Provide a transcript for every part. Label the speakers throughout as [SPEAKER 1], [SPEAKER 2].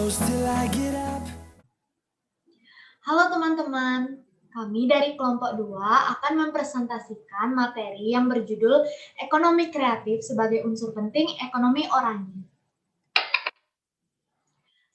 [SPEAKER 1] till I get up.
[SPEAKER 2] Halo teman-teman, kami dari kelompok 2 akan mempresentasikan materi yang berjudul Ekonomi Kreatif sebagai unsur penting ekonomi oranye.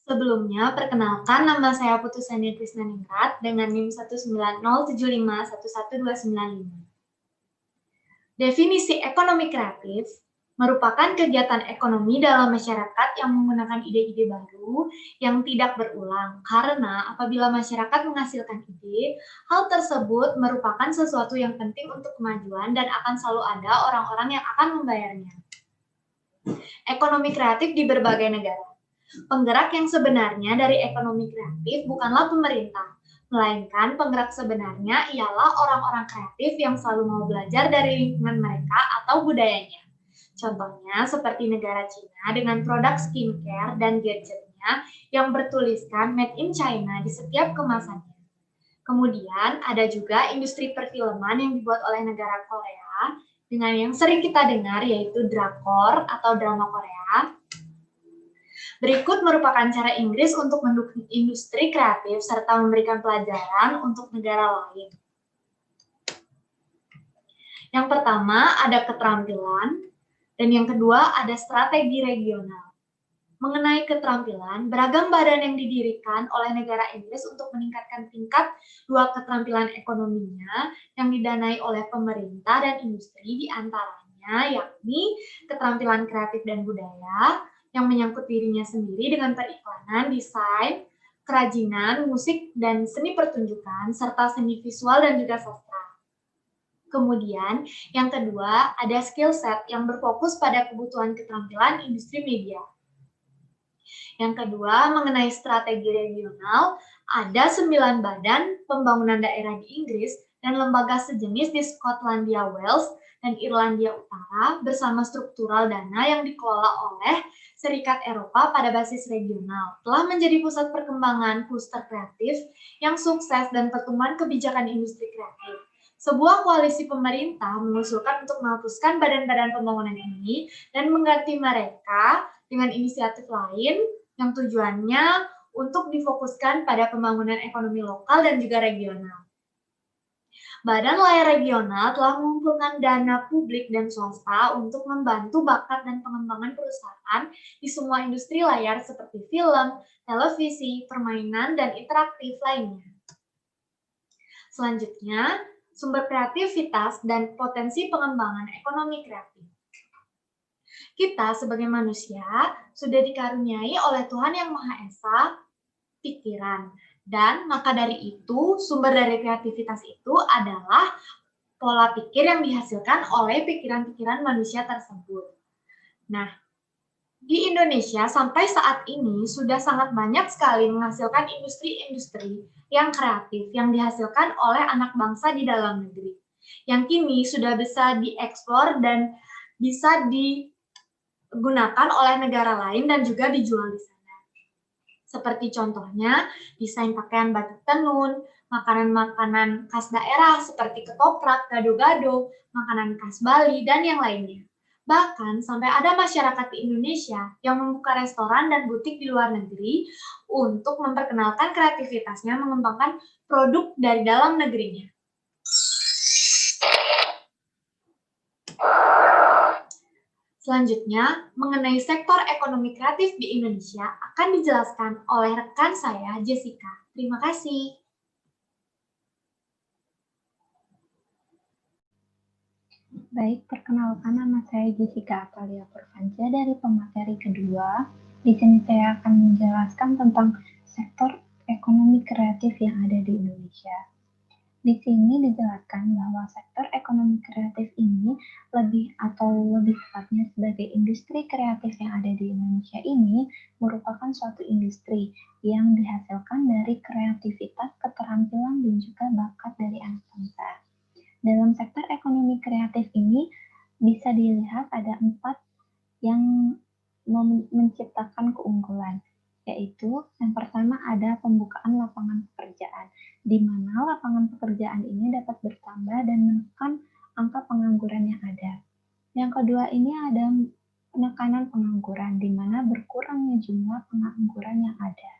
[SPEAKER 2] Sebelumnya, perkenalkan nama saya Putusani Krisnaningrat dengan NIM 19075111295. Definisi ekonomi kreatif merupakan kegiatan ekonomi dalam masyarakat yang menggunakan ide-ide baru yang tidak berulang, karena apabila masyarakat menghasilkan ide, hal tersebut merupakan sesuatu yang penting untuk kemajuan dan akan selalu ada orang-orang yang akan membayarnya. Ekonomi kreatif di berbagai negara. Penggerak yang sebenarnya dari ekonomi kreatif bukanlah pemerintah, melainkan penggerak sebenarnya ialah orang-orang kreatif yang selalu mau belajar dari lingkungan mereka atau budayanya. Contohnya seperti negara Cina dengan produk skincare dan gadgetnya yang bertuliskan Made in China di setiap kemasannya. Kemudian ada juga industri perfilman yang dibuat oleh negara Korea dengan yang sering kita dengar yaitu drakor atau drama Korea. Berikut merupakan cara Inggris untuk mendukung industri kreatif serta memberikan pelajaran untuk negara lain. Yang pertama ada keterampilan, dan yang kedua ada strategi regional. Mengenai keterampilan, beragam badan yang didirikan oleh negara Inggris untuk meningkatkan tingkat dua keterampilan ekonominya yang didanai oleh pemerintah dan industri diantaranya yakni keterampilan kreatif dan budaya yang menyangkut dirinya sendiri dengan periklanan, desain, kerajinan, musik, dan seni pertunjukan, serta seni visual dan juga sastra. Kemudian, yang kedua, ada skill set yang berfokus pada kebutuhan keterampilan industri media. Yang kedua, mengenai strategi regional, ada 9 badan pembangunan daerah di Inggris dan lembaga sejenis di Skotlandia, Wales, dan Irlandia Utara bersama struktural dana yang dikelola oleh Serikat Eropa pada basis regional telah menjadi pusat perkembangan kluster kreatif yang sukses dan pertumbuhan kebijakan industri kreatif. Sebuah koalisi pemerintah mengusulkan untuk menghapuskan badan-badan pembangunan ini dan mengganti mereka dengan inisiatif lain yang tujuannya untuk difokuskan pada pembangunan ekonomi lokal dan juga regional. Badan Layar Regional telah mengumpulkan dana publik dan swasta untuk membantu bakat dan pengembangan perusahaan di semua industri layar seperti film, televisi, permainan, dan interaktif lainnya. Selanjutnya, sumber kreativitas dan potensi pengembangan ekonomi kreatif. Kita sebagai manusia sudah dikaruniai oleh Tuhan Yang Maha Esa pikiran. Dan maka dari itu, sumber dari kreativitas itu adalah pola pikir yang dihasilkan oleh pikiran-pikiran manusia tersebut. Nah, di Indonesia sampai saat ini sudah sangat banyak sekali menghasilkan industri-industri yang kreatif yang dihasilkan oleh anak bangsa di dalam negeri. Yang kini sudah bisa dieksplor dan bisa digunakan oleh negara lain dan juga dijual di sana. Seperti contohnya desain pakaian batik tenun, makanan-makanan khas daerah seperti ketoprak, gado-gado, makanan khas Bali, dan yang lainnya. Bahkan sampai ada masyarakat di Indonesia yang membuka restoran dan butik di luar negeri untuk memperkenalkan kreativitasnya mengembangkan produk dari dalam negerinya. Selanjutnya, mengenai sektor ekonomi kreatif di Indonesia akan dijelaskan oleh rekan saya, Jessica. Terima kasih.
[SPEAKER 3] Baik, perkenalkan nama saya Jessica Atalia Purvanca dari pemateri kedua. Di sini saya akan menjelaskan tentang sektor ekonomi kreatif yang ada di Indonesia. Di sini dijelaskan bahwa sektor ekonomi kreatif ini lebih tepatnya sebagai industri kreatif yang ada di Indonesia ini merupakan suatu industri yang dihasilkan dari kreativitas, keterampilan, dan juga bakat dari anak bangsa. Dalam sektor ekonomi kreatif ini bisa dilihat ada 4 yang menciptakan keunggulan, yaitu yang pertama ada pembukaan lapangan pekerjaan, di mana lapangan pekerjaan ini dapat bertambah dan menekan angka pengangguran yang ada. Yang kedua ini ada penekanan pengangguran, di mana berkurangnya jumlah pengangguran yang ada.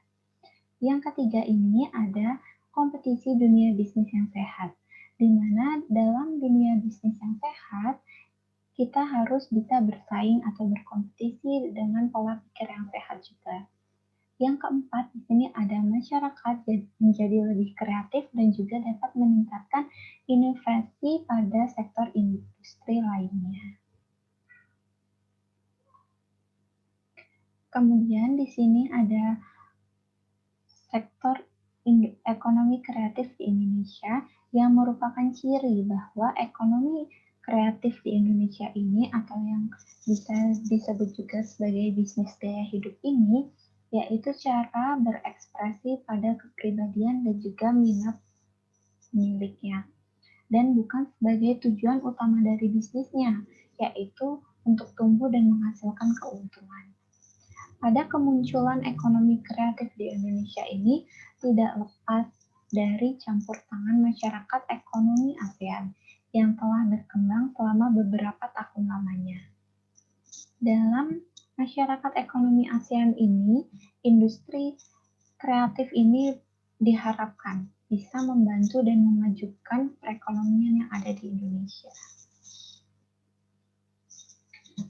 [SPEAKER 3] Yang ketiga ini ada kompetisi dunia bisnis yang sehat, di mana dalam dunia bisnis yang sehat, kita harus bisa bersaing atau berkompetisi dengan pola pikir yang sehat juga. Yang keempat, di sini ada masyarakat menjadi lebih kreatif dan juga dapat meningkatkan inovasi pada sektor industri lainnya. Kemudian di sini ada sektor ekonomi kreatif di Indonesia yang merupakan ciri bahwa ekonomi kreatif di Indonesia ini atau yang bisa disebut juga sebagai bisnis gaya hidup ini yaitu cara berekspresi pada kepribadian dan juga minat miliknya dan bukan sebagai tujuan utama dari bisnisnya yaitu untuk tumbuh dan menghasilkan keuntungan. Pada kemunculan ekonomi kreatif di Indonesia ini tidak lepas dari campur tangan masyarakat ekonomi ASEAN yang telah berkembang selama beberapa tahun lamanya. Dalam masyarakat ekonomi ASEAN ini, industri kreatif ini diharapkan bisa membantu dan memajukan perekonomian yang ada di Indonesia.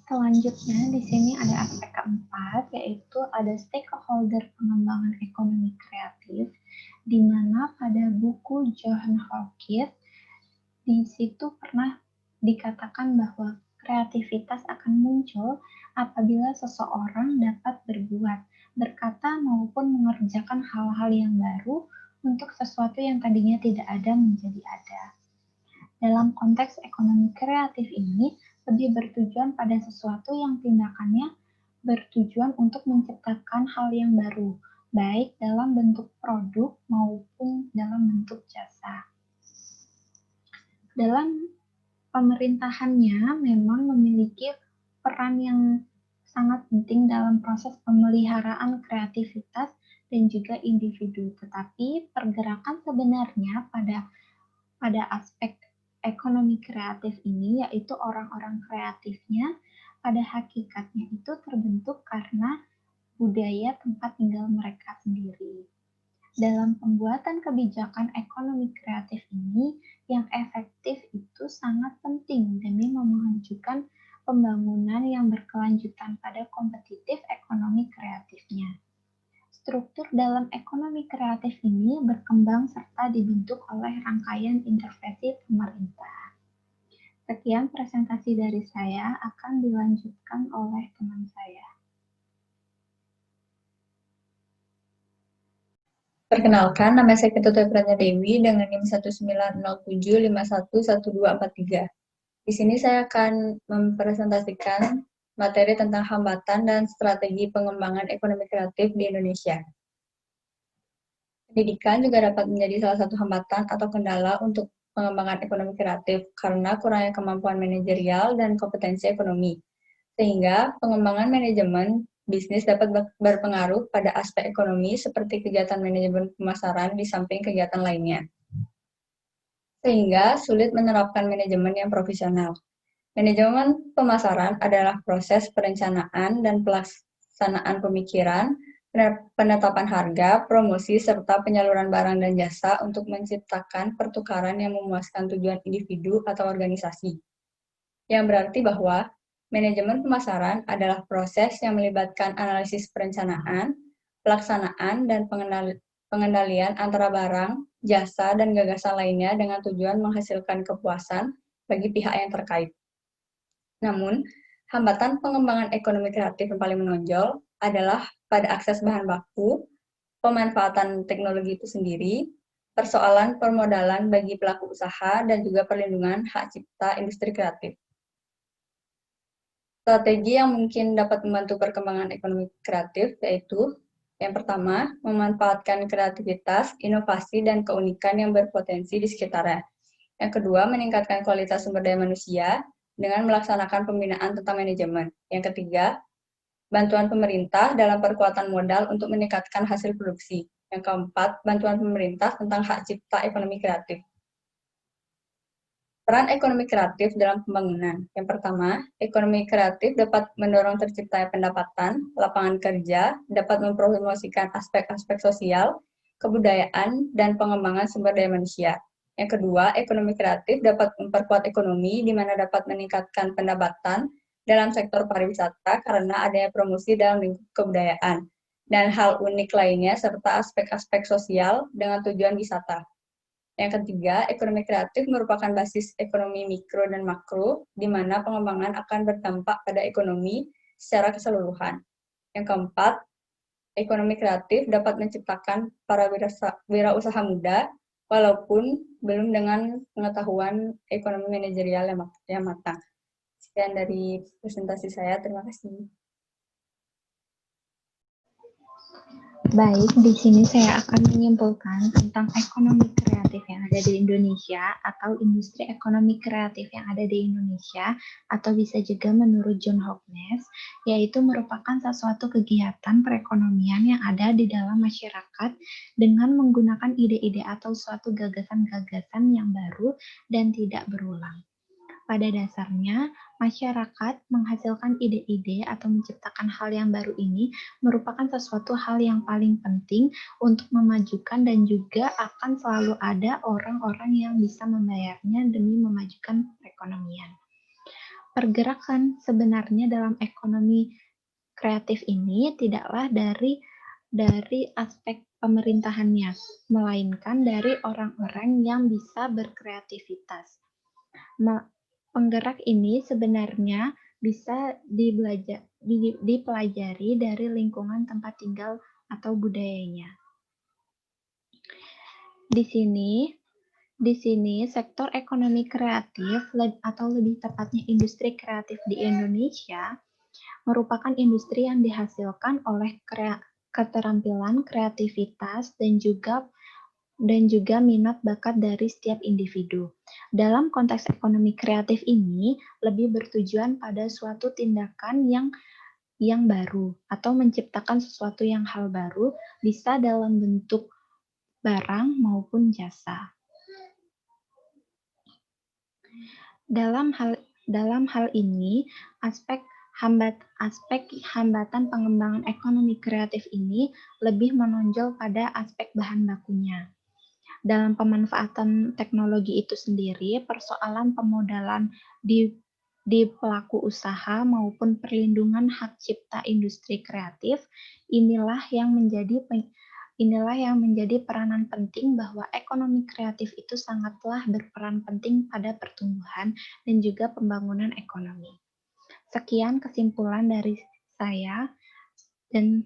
[SPEAKER 3] Selanjutnya di sini ada aspek keempat yaitu ada stakeholder pengembangan ekonomi kreatif di mana pada buku John Hawkins di situ pernah dikatakan bahwa kreativitas akan muncul apabila seseorang dapat berbuat, berkata maupun mengerjakan hal-hal yang baru untuk sesuatu yang tadinya tidak ada menjadi ada. Dalam konteks ekonomi kreatif ini, lebih bertujuan pada sesuatu yang tindakannya bertujuan untuk menciptakan hal yang baru, baik dalam bentuk produk maupun dalam bentuk jasa. Dalam pemerintahannya memang memiliki peran yang sangat penting dalam proses pemeliharaan kreativitas dan juga individu, tetapi pergerakan sebenarnya pada aspek ekonomi kreatif ini yaitu orang-orang kreatifnya pada hakikatnya itu terbentuk karena budaya tempat tinggal mereka sendiri. Dalam pembuatan kebijakan ekonomi kreatif ini yang efektif itu sangat penting demi memajukan pembangunan yang berkelanjutan pada kompetitif ekonomi kreatifnya. Struktur dalam ekonomi kreatif ini berkembang serta dibentuk oleh rangkaian intervensi pemerintah. Sekian presentasi dari saya, akan dilanjutkan oleh teman saya.
[SPEAKER 1] Perkenalkan, nama saya Ketut Pranya Dewi dengan NIM 1907511243. Di sini saya akan mempresentasikan materi tentang hambatan dan strategi pengembangan ekonomi kreatif di Indonesia. Pendidikan juga dapat menjadi salah satu hambatan atau kendala untuk pengembangan ekonomi kreatif karena kurangnya kemampuan manajerial dan kompetensi ekonomi. Sehingga pengembangan manajemen bisnis dapat berpengaruh pada aspek ekonomi seperti kegiatan manajemen pemasaran di samping kegiatan lainnya. Sehingga sulit menerapkan manajemen yang profesional. Manajemen pemasaran adalah proses perencanaan dan pelaksanaan pemikiran, penetapan harga, promosi, serta penyaluran barang dan jasa untuk menciptakan pertukaran yang memuaskan tujuan individu atau organisasi. Yang berarti bahwa manajemen pemasaran adalah proses yang melibatkan analisis perencanaan, pelaksanaan, dan pengendalian antara barang, jasa, dan gagasan lainnya dengan tujuan menghasilkan kepuasan bagi pihak yang terkait. Namun, hambatan pengembangan ekonomi kreatif yang paling menonjol adalah pada akses bahan baku, pemanfaatan teknologi itu sendiri, persoalan permodalan bagi pelaku usaha, dan juga perlindungan hak cipta industri kreatif. Strategi yang mungkin dapat membantu perkembangan ekonomi kreatif yaitu yang pertama, memanfaatkan kreativitas, inovasi, dan keunikan yang berpotensi di sekitarnya. Yang kedua, meningkatkan kualitas sumber daya manusia dengan melaksanakan pembinaan tentang manajemen. Yang ketiga, bantuan pemerintah dalam perkuatan modal untuk meningkatkan hasil produksi. Yang keempat, bantuan pemerintah tentang hak cipta ekonomi kreatif. Peran ekonomi kreatif dalam pembangunan. Yang pertama, ekonomi kreatif dapat mendorong terciptanya pendapatan, lapangan kerja, dapat mempromosikan aspek-aspek sosial, kebudayaan, dan pengembangan sumber daya manusia. Yang kedua, ekonomi kreatif dapat memperkuat ekonomi, di mana dapat meningkatkan pendapatan dalam sektor pariwisata karena adanya promosi dalam lingkup kebudayaan, dan hal unik lainnya serta aspek-aspek sosial dengan tujuan wisata. Yang ketiga, ekonomi kreatif merupakan basis ekonomi mikro dan makro, di mana pengembangan akan berdampak pada ekonomi secara keseluruhan. Yang keempat, ekonomi kreatif dapat menciptakan para wirausaha muda, walaupun belum dengan pengetahuan ekonomi manajerial yang matang. Sekian dari presentasi saya, terima kasih.
[SPEAKER 3] Baik, di sini saya akan menyimpulkan tentang ekonomi kreatif yang ada di Indonesia atau industri ekonomi kreatif yang ada di Indonesia, atau bisa juga menurut John Hopkins, yaitu merupakan sesuatu kegiatan perekonomian yang ada di dalam masyarakat dengan menggunakan ide-ide atau suatu gagasan-gagasan yang baru dan tidak berulang. Pada dasarnya, masyarakat menghasilkan ide-ide atau menciptakan hal yang baru ini merupakan sesuatu hal yang paling penting untuk memajukan, dan juga akan selalu ada orang-orang yang bisa membayarnya demi memajukan perekonomian. Pergerakan sebenarnya dalam ekonomi kreatif ini tidaklah dari aspek pemerintahannya, melainkan dari orang-orang yang bisa berkreativitas. Penggerak ini sebenarnya bisa dipelajari dari lingkungan tempat tinggal atau budayanya. Di sini sektor ekonomi kreatif atau lebih tepatnya industri kreatif di Indonesia merupakan industri yang dihasilkan oleh keterampilan, kreativitas, dan juga minat bakat dari setiap individu. Dalam konteks ekonomi kreatif ini, lebih bertujuan pada suatu tindakan yang baru atau menciptakan sesuatu yang hal baru, bisa dalam bentuk barang maupun jasa. Dalam hal ini, aspek hambatan pengembangan ekonomi kreatif ini lebih menonjol pada aspek bahan bakunya. Dalam pemanfaatan teknologi itu sendiri, persoalan pemodalan di pelaku usaha maupun perlindungan hak cipta industri kreatif, inilah yang menjadi peranan penting bahwa ekonomi kreatif itu sangatlah berperan penting pada pertumbuhan dan juga pembangunan ekonomi. Sekian kesimpulan dari saya, dan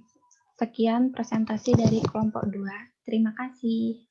[SPEAKER 3] sekian presentasi dari kelompok 2. Terima kasih.